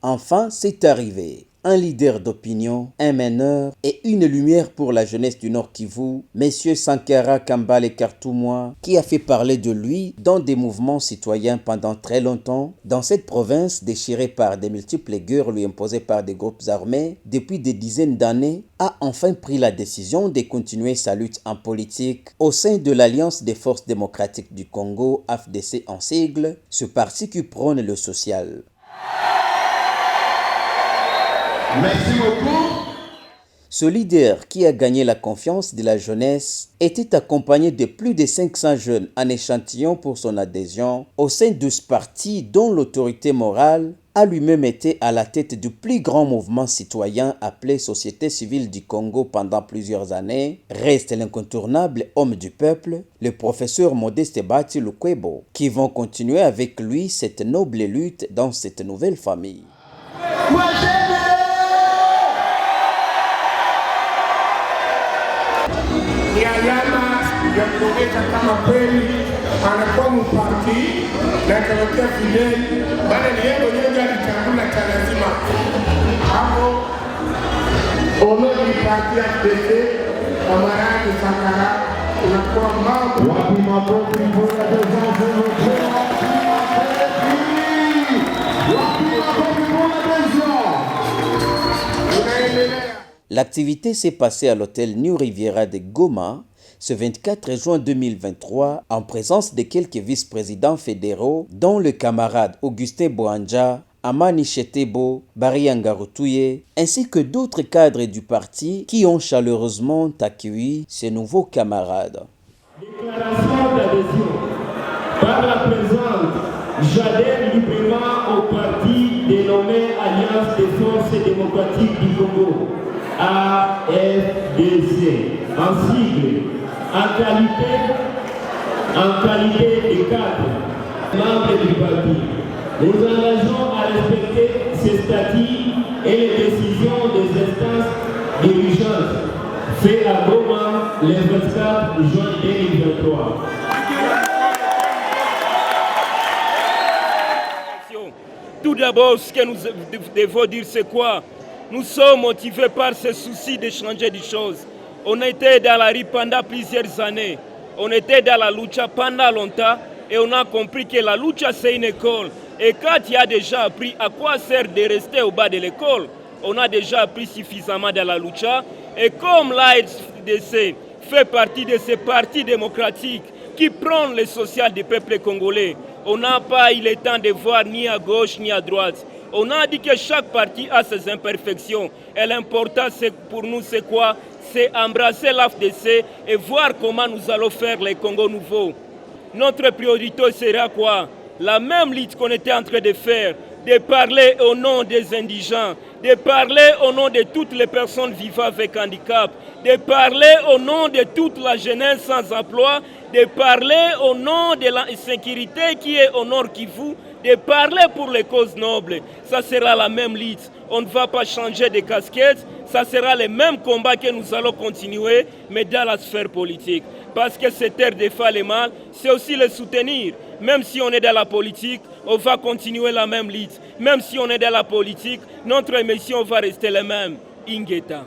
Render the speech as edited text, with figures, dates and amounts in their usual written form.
Enfin, c'est arrivé. Un leader d'opinion, un meneur et une lumière pour la jeunesse du Nord Kivu, M. Sankara Kambale Kartoumwa, qui a fait parler de lui dans des mouvements citoyens pendant très longtemps, dans cette province déchirée par des multiples guerres lui imposées par des groupes armés depuis des dizaines d'années, a enfin pris la décision de continuer sa lutte en politique au sein de l'Alliance des forces démocratiques du Congo, AFDC en sigle, ce parti qui prône le social. Merci beaucoup. Ce leader qui a gagné la confiance de la jeunesse était accompagné de plus de 500 jeunes en échantillon pour son adhésion au sein de ce parti dont l'autorité morale a lui-même été à la tête du plus grand mouvement citoyen appelé Société civile du Congo pendant plusieurs années, reste l'incontournable homme du peuple, le professeur Modeste Bati Lukwebo, qui vont continuer avec lui cette noble lutte dans cette nouvelle famille. Ya kuonyesha kama kweli anakuwa mparti na kawekea fileni bana ni yeye mwenyewe alichagula cha lazima hapo ono ni parti ya pete kamarani Sankara unakuwa mambo Wapi mabovu bora L'activité s'est passée à l'hôtel New Riviera de Goma ce 24 juin 2023 en présence de quelques vice-présidents fédéraux dont le camarade Augustin Boanja, Amani Chetebo, Barianga Rutouye, ainsi que d'autres cadres du parti qui ont chaleureusement accueilli ces nouveaux camarades. Déclaration d'adhésion par la présente, j'adhère librement au parti dénommé Alliance des forces démocratiques du Congo, AFDC, en sigle, en qualité de cadre, membre du parti. Nous engageons à respecter ces statuts et les décisions des instances dirigeantes faites à Goma le 24 juin 2023. Tout d'abord, ce que nous devons dire, c'est quoi? Nous sommes motivés par ce souci de changer des choses. On était dans la rue pendant plusieurs années. On était dans la lucha pendant longtemps et on a compris que la lucha, c'est une école. Et quand il y a déjà appris à quoi sert de rester au bas de l'école, on a déjà appris suffisamment dans la lucha. Et comme l'AFDC fait partie de ces partis démocratiques qui prennent le social du peuple congolais, on n'a pas eu le temps de voir ni à gauche ni à droite. On a dit que chaque parti a ses imperfections. Et l'important pour nous, c'est quoi? C'est embrasser l'AFDC et voir comment nous allons faire les Congo nouveaux. Notre priorité sera quoi? La même lutte qu'on était en train de faire, de parler au nom des indigents, de parler au nom de toutes les personnes vivant avec handicap, de parler au nom de toute la jeunesse sans emploi, de parler au nom de la sécurité qui est au Nord Kivu, de parler pour les causes nobles. Ça sera la même lutte. On ne va pas changer de casquette. Ça sera le même combat que nous allons continuer, mais dans la sphère politique. Parce que cette terre de fall et mal, c'est aussi le soutenir. Même si on est dans la politique, on va continuer la même lutte. Même si on est dans la politique, notre mission va rester la même. Ingeta.